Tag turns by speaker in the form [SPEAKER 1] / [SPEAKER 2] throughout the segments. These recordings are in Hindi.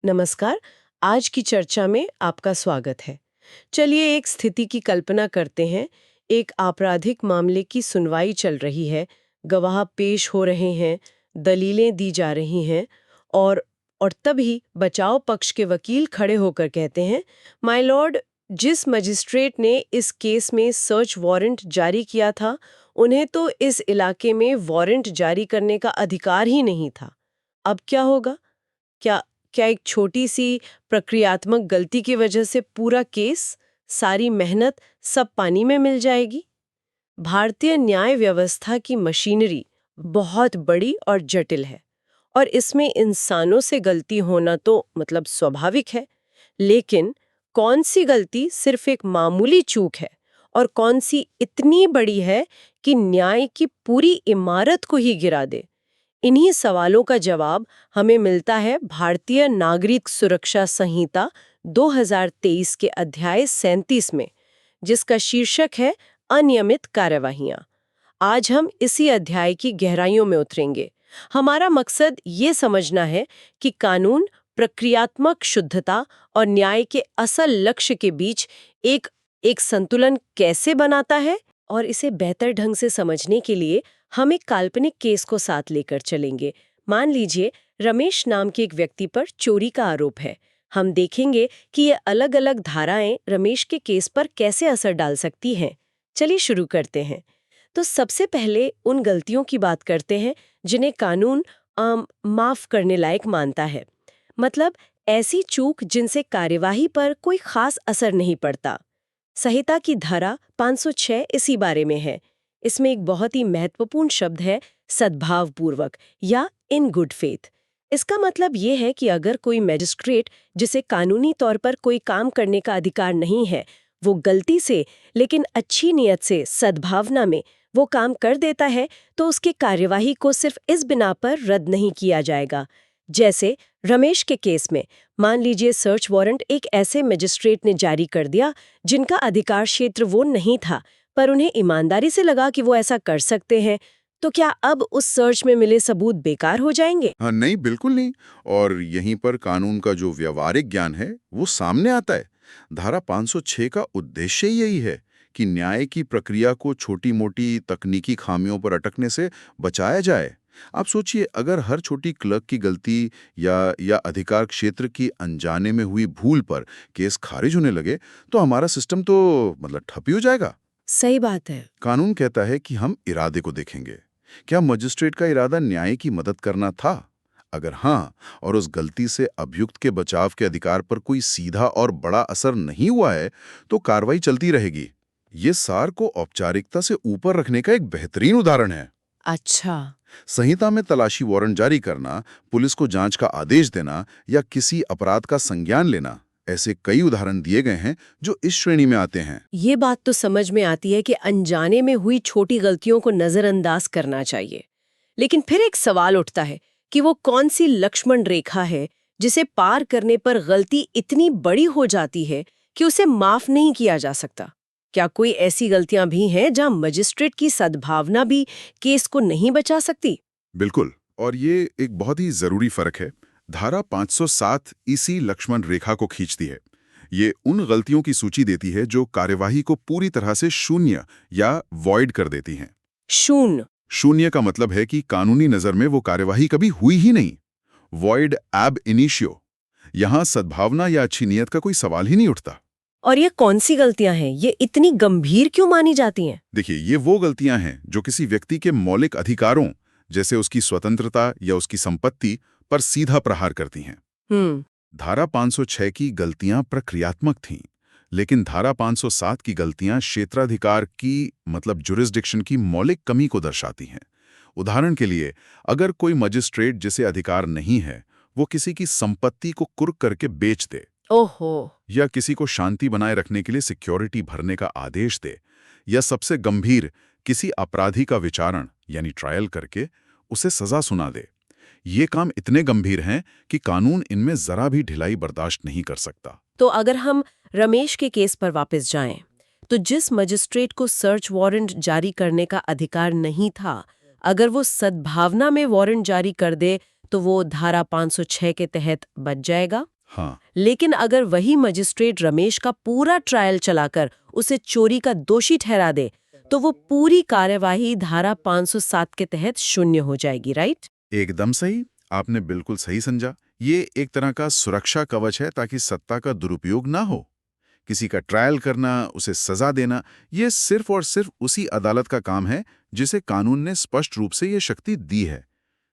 [SPEAKER 1] नमस्कार। आज की चर्चा में आपका स्वागत है। चलिए एक स्थिति की कल्पना करते हैं। एक आपराधिक मामले की सुनवाई चल रही है, गवाह पेश हो रहे हैं, दलीलें दी जा रही हैं और तभी बचाव पक्ष के वकील खड़े होकर कहते हैं, माय लॉर्ड, जिस मजिस्ट्रेट ने इस केस में सर्च वारंट जारी किया था, उन्हें तो इस इलाके में वारंट जारी करने का अधिकार ही नहीं था। अब क्या होगा? क्या क्या एक छोटी सी प्रक्रियात्मक गलती की वजह से पूरा केस, सारी मेहनत सब पानी में मिल जाएगी? भारतीय न्याय व्यवस्था की मशीनरी बहुत बड़ी और जटिल है और इसमें इंसानों से गलती होना तो मतलब स्वाभाविक है। लेकिन कौन सी गलती सिर्फ एक मामूली चूक है और कौन सी इतनी बड़ी है कि न्याय की पूरी इमारत को ही गिरा दे? इन्हीं सवालों का जवाब हमें मिलता है भारतीय नागरिक सुरक्षा संहिता 2023 के अध्याय 37 में, जिसका शीर्षक है अनियमित कार्यवाहियां। आज हम इसी अध्याय की गहराइयों में उतरेंगे। हमारा मकसद ये समझना है कि कानून प्रक्रियात्मक शुद्धता और न्याय के असल लक्ष्य के बीच एक एक संतुलन कैसे बनाता है। और इसे बेहतर ढंग से समझने के लिए हम एक काल्पनिक केस को साथ लेकर चलेंगे। मान लीजिए रमेश नाम के एक व्यक्ति पर चोरी का आरोप है। हम देखेंगे कि ये अलग अलग धाराएं रमेश के केस पर कैसे असर डाल सकती हैं। चलिए शुरू करते हैं। तो सबसे पहले उन गलतियों की बात करते हैं जिन्हें कानून माफ करने लायक मानता है। मतलब ऐसी चूक जिनसे कार्यवाही पर कोई खास असर नहीं पड़ता। संहिता की धारा 506 इसी बारे में है। इसमें एक बहुत ही महत्वपूर्ण शब्द है, सद्भावपूर्वक या इन गुड फेथ। इसका मतलब ये है कि अगर कोई मैजिस्ट्रेट जिसे कानूनी तौर पर कोई काम करने का अधिकार नहीं है, वो गलती से लेकिन अच्छी नीयत से सद्भावना में वो काम कर देता है, तो उसकी कार्यवाही को सिर्फ इस बिना पर रद्द नहीं किया जाएगा। जैसे रमेश के केस में मान लीजिए सर्च वारंट एक ऐसे मजिस्ट्रेट ने जारी कर दिया जिनका अधिकार क्षेत्र वो नहीं था, पर उन्हें ईमानदारी से लगा कि वो ऐसा कर सकते हैं। तो क्या अब उस सर्च में मिले सबूत बेकार हो जाएंगे?
[SPEAKER 2] हाँ, नहीं, बिल्कुल नहीं। और यहीं पर कानून का जो व्यावहारिक ज्ञान है वो सामने आता है। धारा 506 का उद्देश्य ही यही है कि न्याय की प्रक्रिया को छोटी मोटी तकनीकी खामियों पर अटकने से बचाया जाए। आप सोचिए, अगर हर छोटी क्लर्क की गलती या अधिकार क्षेत्र की अनजाने में हुई भूल पर केस खारिज होने लगे, तो हमारा सिस्टम तो मतलब ठप ही हो जाएगा।
[SPEAKER 1] सही बात है।
[SPEAKER 2] कानून कहता है कि हम इरादे को देखेंगे। क्या मजिस्ट्रेट का इरादा न्याय की मदद करना था? अगर हाँ, और उस गलती से अभियुक्त के बचाव के अधिकार पर कोई सीधा और बड़ा असर नहीं हुआ है, तो कार्रवाई चलती रहेगी। ये सार को औपचारिकता से ऊपर रखने का एक बेहतरीन उदाहरण है।
[SPEAKER 1] अच्छा।
[SPEAKER 2] संहिता में तलाशी वारंट जारी करना, पुलिस को जांच का आदेश देना या किसी अपराध का संज्ञान लेना, ऐसे कई उदाहरण दिए गए हैं जो इस श्रेणी में आते हैं।
[SPEAKER 1] ये बात तो समझ में आती है कि अनजाने में हुई छोटी गलतियों को नजरअंदाज करना चाहिए। लेकिन फिर एक सवाल उठता है कि वो कौन सी लक्ष्मण रेखा है जिसे पार करने पर गलती इतनी बड़ी हो जाती है कि उसे माफ नहीं किया जा सकता? क्या कोई ऐसी गलतियां भी हैं जहां मजिस्ट्रेट की सद्भावना भी केस को नहीं बचा सकती?
[SPEAKER 2] बिल्कुल, और ये एक बहुत ही जरूरी फर्क है। धारा 507 इसी लक्ष्मण रेखा को खींचती है। ये उन गलतियों की सूची देती है जो कार्यवाही को पूरी तरह से शून्य या वॉइड कर देती हैं।
[SPEAKER 1] शून्य?
[SPEAKER 2] शून्य का मतलब है कि कानूनी नजर में वो कार्यवाही कभी हुई ही नहीं। वॉइड एब इनिशियो, यहां सद्भावना या अच्छी नियत का कोई सवाल ही नहीं उठता।
[SPEAKER 1] और ये कौन सी गलतियां हैं? ये इतनी गंभीर क्यों मानी जाती हैं?
[SPEAKER 2] देखिए, ये वो गलतियां हैं जो किसी व्यक्ति के मौलिक अधिकारों, जैसे उसकी स्वतंत्रता या उसकी संपत्ति, पर सीधा प्रहार करती हैं।
[SPEAKER 1] हम्म।
[SPEAKER 2] धारा 506 की गलतियां प्रक्रियात्मक थीं, लेकिन धारा 507 की गलतियां क्षेत्राधिकार की मतलब जुरिस्डिक्शन की मौलिक कमी को दर्शाती हैं। उदाहरण के लिए, अगर कोई मजिस्ट्रेट जिसे अधिकार नहीं है, वो किसी की संपत्ति को कुर्क करके बेच दे,
[SPEAKER 1] ओहो।
[SPEAKER 2] या किसी को शांति बनाए रखने के लिए सिक्योरिटी भरने का आदेश दे, या सबसे गंभीर, किसी अपराधी का विचारण यानी ट्रायल करके उसे सजा सुना दे, ये काम इतने गंभीर हैं कि कानून इनमें जरा भी ढिलाई बर्दाश्त नहीं कर सकता।
[SPEAKER 1] तो अगर हम रमेश के केस पर वापस जाएं, तो जिस मजिस्ट्रेट को सर्च वारंट जारी करने का अधिकार नहीं था, अगर वो सद्भावना में वारंट जारी कर दे, तो वो धारा 506 के तहत बच जाएगा।
[SPEAKER 2] हाँ,
[SPEAKER 1] लेकिन अगर वही मजिस्ट्रेट रमेश का पूरा ट्रायल चलाकर उसे चोरी का दोषी ठहरा दे तो वो पूरी कार्यवाही धारा 507 के तहत शून्य हो जाएगी, राइट?
[SPEAKER 2] एकदम सही। आपने बिल्कुल सही समझा। ये एक तरह का सुरक्षा कवच है ताकि सत्ता का दुरुपयोग ना हो। किसी का ट्रायल करना, उसे सजा देना, ये सिर्फ और सिर्फ उसी अदालत का काम है जिसे कानून ने स्पष्ट रूप से ये शक्ति दी है।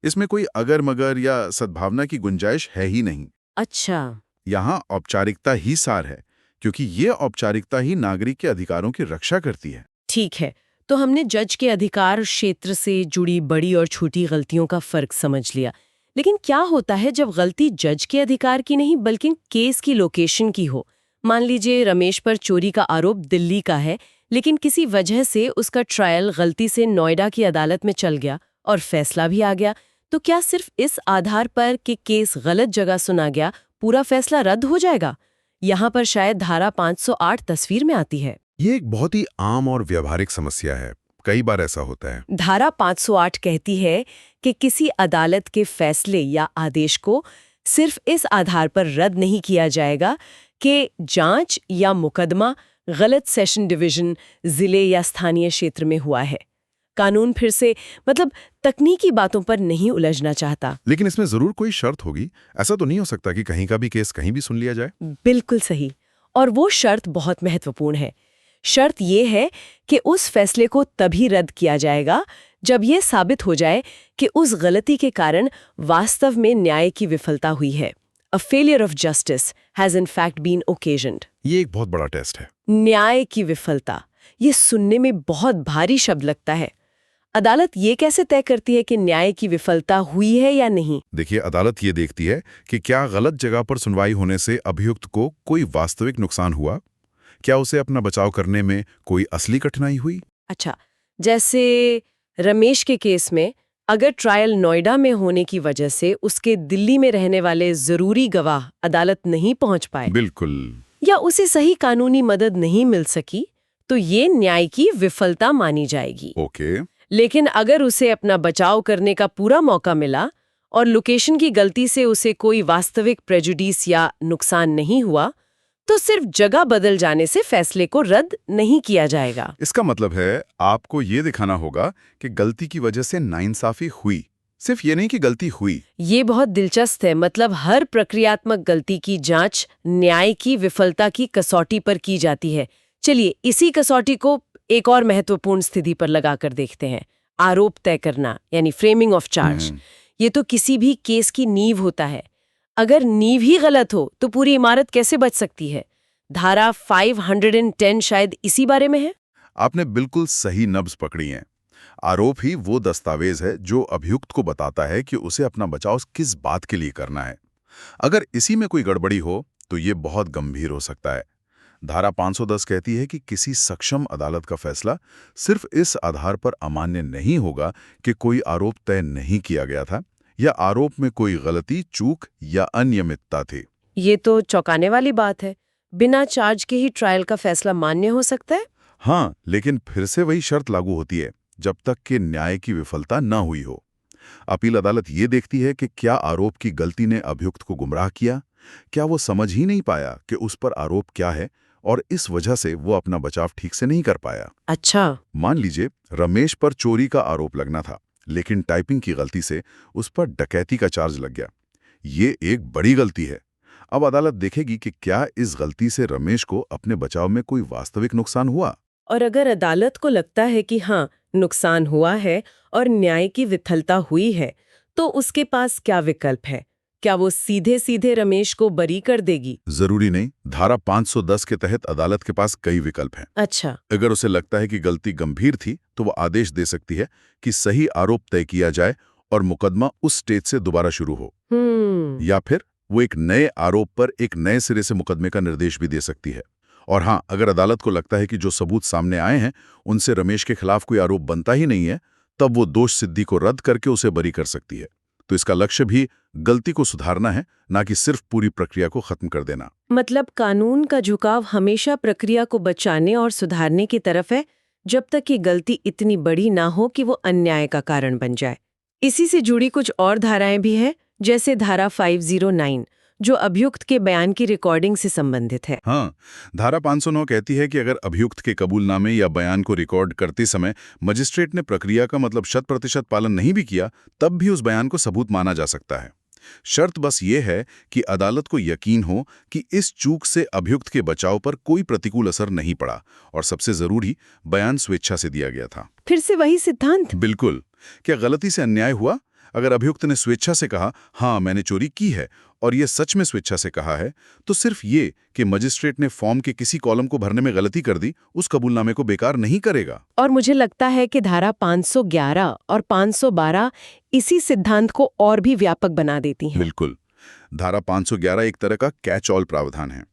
[SPEAKER 2] इसमें कोई अगर मगर या सद्भावना की गुंजाइश है ही नहीं।
[SPEAKER 1] अच्छा।
[SPEAKER 2] यहाँ औपचारिकता ही सार है, क्योंकि ये औपचारिकता ही नागरिक के अधिकारों की रक्षा करती है।
[SPEAKER 1] ठीक है, तो हमने जज के अधिकार क्षेत्र से जुड़ी बड़ी और छोटी गलतियों का फर्क समझ लिया। लेकिन क्या होता है जब गलती जज के अधिकार की नहीं बल्कि केस की लोकेशन की हो? मान लीजिए रमेश पर चोरी का आरोप दिल्ली का है, लेकिन किसी वजह से उसका ट्रायल गलती से नोएडा की अदालत में चल गया और फैसला भी आ गया। तो क्या सिर्फ इस आधार पर कि केस गलत जगह सुना गया पूरा फैसला रद्द हो जाएगा? यहाँ पर शायद धारा 508 तस्वीर में आती है।
[SPEAKER 3] ये एक बहुत ही आम और व्यावहारिक समस्या है। कई बार ऐसा होता है।
[SPEAKER 1] धारा 508 कहती है कि किसी अदालत के फैसले या आदेश को सिर्फ इस आधार पर रद्द नहीं किया जाएगा कि जांच या मुकदमा गलत सेशन डिवीजन, जिले या स्थानीय क्षेत्र में हुआ है। कानून फिर से तकनीकी बातों पर नहीं उलझना चाहता।
[SPEAKER 3] लेकिन इसमें जरूर कोई शर्त होगी। ऐसा तो नहीं हो सकता कि कहीं का भी केस कहीं भी सुन लिया जाए।
[SPEAKER 1] बिल्कुल सही। और वो शर्त बहुत महत्वपूर्ण है। शर्त ये है कि उस फैसले को तभी रद्द किया जाएगा जब ये साबित हो जाए कि उस गलती के कारण वास्तव में न्याय की विफलता हुई है। A failure of justice has in fact been occasioned.
[SPEAKER 3] ये एक बहुत बड़ा टेस्ट है।
[SPEAKER 1] न्याय की विफलता, ये सुनने में बहुत भारी शब्द लगता है। अदालत ये कैसे तय करती है कि न्याय की विफलता हुई है या नहीं?
[SPEAKER 3] देखिए, अदालत ये देखती है कि क्या गलत जगह पर सुनवाई होने से अभियुक्त को कोई वास्तविक नुकसान हुआ, क्या उसे अपना बचाव करने में कोई असली कठिनाई हुई।
[SPEAKER 1] अच्छा, जैसे रमेश के केस में अगर ट्रायल नोएडा में होने की वजह से उसके दिल्ली में रहने वाले जरूरी गवाह अदालत नहीं पहुंच पाए,
[SPEAKER 3] बिल्कुल,
[SPEAKER 1] या उसे सही कानूनी मदद नहीं मिल सकी, तो ये न्याय की विफलता मानी जाएगी।
[SPEAKER 3] ओके।
[SPEAKER 1] लेकिन अगर उसे अपना बचाव करने का पूरा मौका मिला और लोकेशन की गलती से उसे कोई वास्तविक प्रेजुडिस या नुकसान नहीं हुआ, तो सिर्फ जगह बदल जाने से फैसले को रद्द नहीं किया जाएगा।
[SPEAKER 3] इसका मतलब है आपको ये दिखाना होगा कि गलती की वजह से नाइंसाफी हुई, सिर्फ ये नहीं कि गलती हुई।
[SPEAKER 1] ये बहुत दिलचस्प है। हर प्रक्रियात्मक गलती की जांच न्याय की विफलता की कसौटी पर की जाती है। चलिए इसी कसौटी को एक और महत्वपूर्ण स्थिति पर लगाकर देखते हैं। आरोप तय करना यानी फ्रेमिंग ऑफ चार्ज। ये तो किसी भी केस की नींव होता है। अगर नींव ही गलत हो तो पूरी इमारत कैसे बच सकती है? धारा 510 शायद इसी बारे में है।
[SPEAKER 3] आपने बिल्कुल सही नब्ज पकड़ी है। आरोप ही वो दस्तावेज है जो अभियुक्त को बताता है कि उसे अपना बचाव किस बात के लिए करना है। अगर इसी में कोई गड़बड़ी हो तो ये बहुत गंभीर हो सकता है। धारा 510 कहती है कि किसी सक्षम अदालत का फैसला सिर्फ इस आधार पर अमान्य नहीं होगा कि कोई आरोप तय नहीं किया गया था या आरोप में कोई गलती, चूक या अनियमितता थी।
[SPEAKER 1] ये तो चौंकाने वाली बात है। बिना चार्ज के ही ट्रायल का फैसला मान्य हो सकता है?
[SPEAKER 3] हाँ, लेकिन फिर से वही शर्त लागू होती है जब तक कि न्याय की विफलता न हुई हो। अपील अदालत ये देखती है कि क्या आरोप की गलती ने अभियुक्त को गुमराह किया, क्या वो समझ ही नहीं पाया कि उस पर आरोप क्या है और इस वजह से वो अपना बचाव ठीक से नहीं कर पाया।
[SPEAKER 1] अच्छा।
[SPEAKER 3] मान लीजिए रमेश पर चोरी का आरोप लगना था, लेकिन टाइपिंग की गलती से उस पर डकैती का चार्ज लग गया। ये एक बड़ी गलती है। अब अदालत देखेगी कि क्या इस गलती से रमेश को अपने बचाव में कोई वास्तविक नुकसान हुआ।
[SPEAKER 1] और अगर अदालत को लगता है कि हाँ, नुकसान हुआ है और न्याय की विफलता हुई है, तो उसके पास क्या विकल्प है? क्या वो सीधे सीधे रमेश को बरी कर देगी?
[SPEAKER 3] जरूरी नहीं। धारा 510 के तहत अदालत के पास कई विकल्प हैं।
[SPEAKER 1] अच्छा।
[SPEAKER 3] अगर उसे लगता है कि गलती गंभीर थी तो वो आदेश दे सकती है कि सही आरोप तय किया जाए और मुकदमा उस स्टेज से दोबारा शुरू हो। या फिर वो एक नए आरोप पर एक नए सिरे से मुकदमे का निर्देश भी दे सकती है। और हाँ, अगर अदालत को लगता है कि जो सबूत सामने आए हैं उनसे रमेश के खिलाफ कोई आरोप बनता ही नहीं है, तब वो दोष सिद्धि को रद्द करके उसे बरी कर सकती है। तो इसका लक्ष्य भी गलती को सुधारना है, ना कि सिर्फ पूरी प्रक्रिया को खत्म कर देना।
[SPEAKER 1] कानून का झुकाव हमेशा प्रक्रिया को बचाने और सुधारने की तरफ है, जब तक कि गलती इतनी बड़ी ना हो कि वो अन्याय का कारण बन जाए। इसी से जुड़ी कुछ और धाराएं भी हैं जैसे धारा 509 जो अभियुक्त के बयान की रिकॉर्डिंग से संबंधित है।
[SPEAKER 3] हाँ, धारा 509 कहती है कि अगर अभियुक्त के कबूलनामे या बयान को रिकॉर्ड करते समय मजिस्ट्रेट ने प्रक्रिया का मतलब 100% पालन नहीं भी किया, तब भी उस बयान को सबूत माना जा सकता है। शर्त बस ये है कि अदालत को यकीन हो कि इस चूक से अभियुक्त के बचाव पर कोई प्रतिकूल असर नहीं पड़ा और सबसे जरूरी, बयान स्वेच्छा से दिया गया था।
[SPEAKER 1] फिर से वही सिद्धांत।
[SPEAKER 3] बिल्कुल। क्या गलती से अन्याय हुआ? अगर अभियुक्त ने स्वेच्छा से कहा हाँ मैंने चोरी की है और ये सच में स्वेच्छा से कहा है, तो सिर्फ ये कि मजिस्ट्रेट ने फॉर्म के किसी कॉलम को भरने में गलती कर दी, उस कबूलनामे को बेकार नहीं करेगा।
[SPEAKER 1] और मुझे लगता है कि धारा 511 और 512 इसी सिद्धांत को और भी व्यापक बना देती हैं।
[SPEAKER 3] बिल्कुल। धारा 511 एक तरह का कैच ऑल प्रावधान है।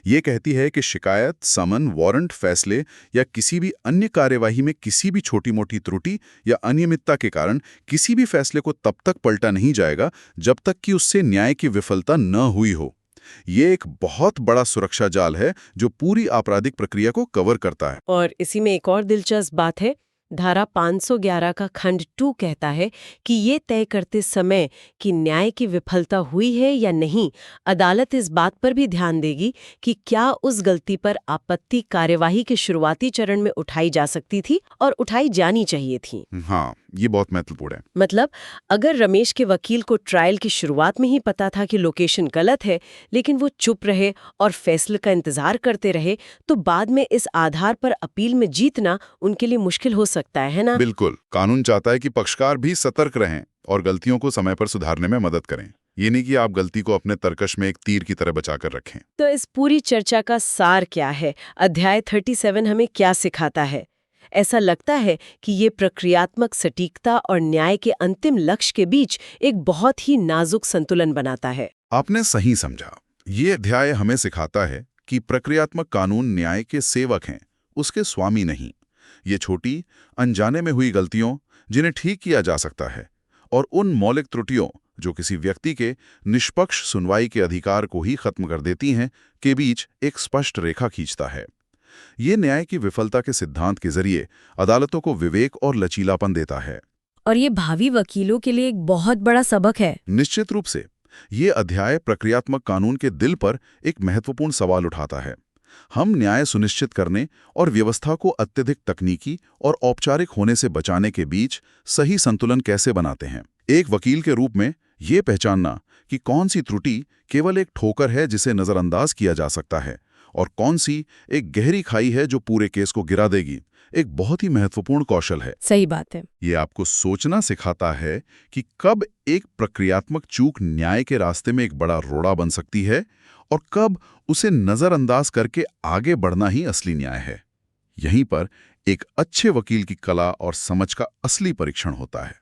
[SPEAKER 3] ये कहती है कि शिकायत, समन, वारंट, फैसले या किसी भी अन्य कार्यवाही में किसी भी छोटी-मोटी त्रुटि या अनियमितता के कारण किसी भी फैसले को तब तक पलटा नहीं जाएगा जब तक कि उससे न्याय की विफलता न हुई हो। ये एक बहुत बड़ा सुरक्षा जाल है जो पूरी आपराधिक प्रक्रिया को कवर करता है।
[SPEAKER 1] और इसी में एक और दिलचस्प बात है, धारा 511 का खंड 2 कहता है कि ये तय करते समय कि न्याय की विफलता हुई है या नहीं, अदालत इस बात पर भी ध्यान देगी कि क्या उस गलती पर आपत्ति कार्यवाही के शुरुआती चरण में उठाई जा सकती थी और उठाई जानी चाहिए थी।
[SPEAKER 3] हाँ, ये बहुत महत्वपूर्ण है।
[SPEAKER 1] मतलब अगर रमेश के वकील को ट्रायल की शुरुआत में ही पता था कि लोकेशन गलत है, लेकिन वो चुप रहे और फैसले का इंतजार करते रहे, तो बाद में इस आधार पर अपील में जीतना उनके लिए मुश्किल हो सकता है ना?
[SPEAKER 3] बिल्कुल। कानून चाहता है कि पक्षकार भी सतर्क रहें और गलतियों को समय पर सुधारने में मदद करें। ये नहीं कि आप गलती को अपने तर्कश में एक तीर की तरह बचाकर रखें।
[SPEAKER 1] तो इस पूरी चर्चा का सार क्या है? अध्याय 37 हमें क्या सिखाता है? ऐसा लगता है कि ये प्रक्रियात्मक सटीकता और न्याय के अंतिम लक्ष्य के बीच एक बहुत ही नाजुक संतुलन बनाता है।
[SPEAKER 3] आपने सही समझा। ये अध्याय हमें सिखाता है कि प्रक्रियात्मक कानून न्याय के सेवक हैं, उसके स्वामी नहीं। ये छोटी, अनजाने में हुई गलतियों, जिन्हें ठीक किया जा सकता है, और उन मौलिक त्रुटियों जो किसी व्यक्ति के निष्पक्ष सुनवाई के अधिकार को ही खत्म कर देती हैं, के बीच एक स्पष्ट रेखा खींचता है। ये न्याय की विफलता के सिद्धांत के जरिए अदालतों को विवेक और लचीलापन देता है।
[SPEAKER 1] और ये भावी वकीलों के लिए एक बहुत बड़ा सबक है।
[SPEAKER 3] निश्चित रूप से ये अध्याय प्रक्रियात्मक कानून के दिल पर एक महत्वपूर्ण सवाल उठाता है। हम न्याय सुनिश्चित करने और व्यवस्था को अत्यधिक तकनीकी और औपचारिक होने से बचाने के बीच सही संतुलन कैसे बनाते हैं। एक वकील के रूप में ये पहचानना कि कौन सी त्रुटि केवल एक ठोकर है जिसे नज़रअंदाज किया जा सकता है और कौन सी एक गहरी खाई है जो पूरे केस को गिरा देगी, एक बहुत ही महत्वपूर्ण कौशल है।
[SPEAKER 1] सही बात है।
[SPEAKER 3] ये आपको सोचना सिखाता है कि कब एक प्रक्रियात्मक चूक न्याय के रास्ते में एक बड़ा रोड़ा बन सकती है और कब उसे नजरअंदाज करके आगे बढ़ना ही असली न्याय है। यहीं पर एक अच्छे वकील की कला और समझ का असली परीक्षण होता है।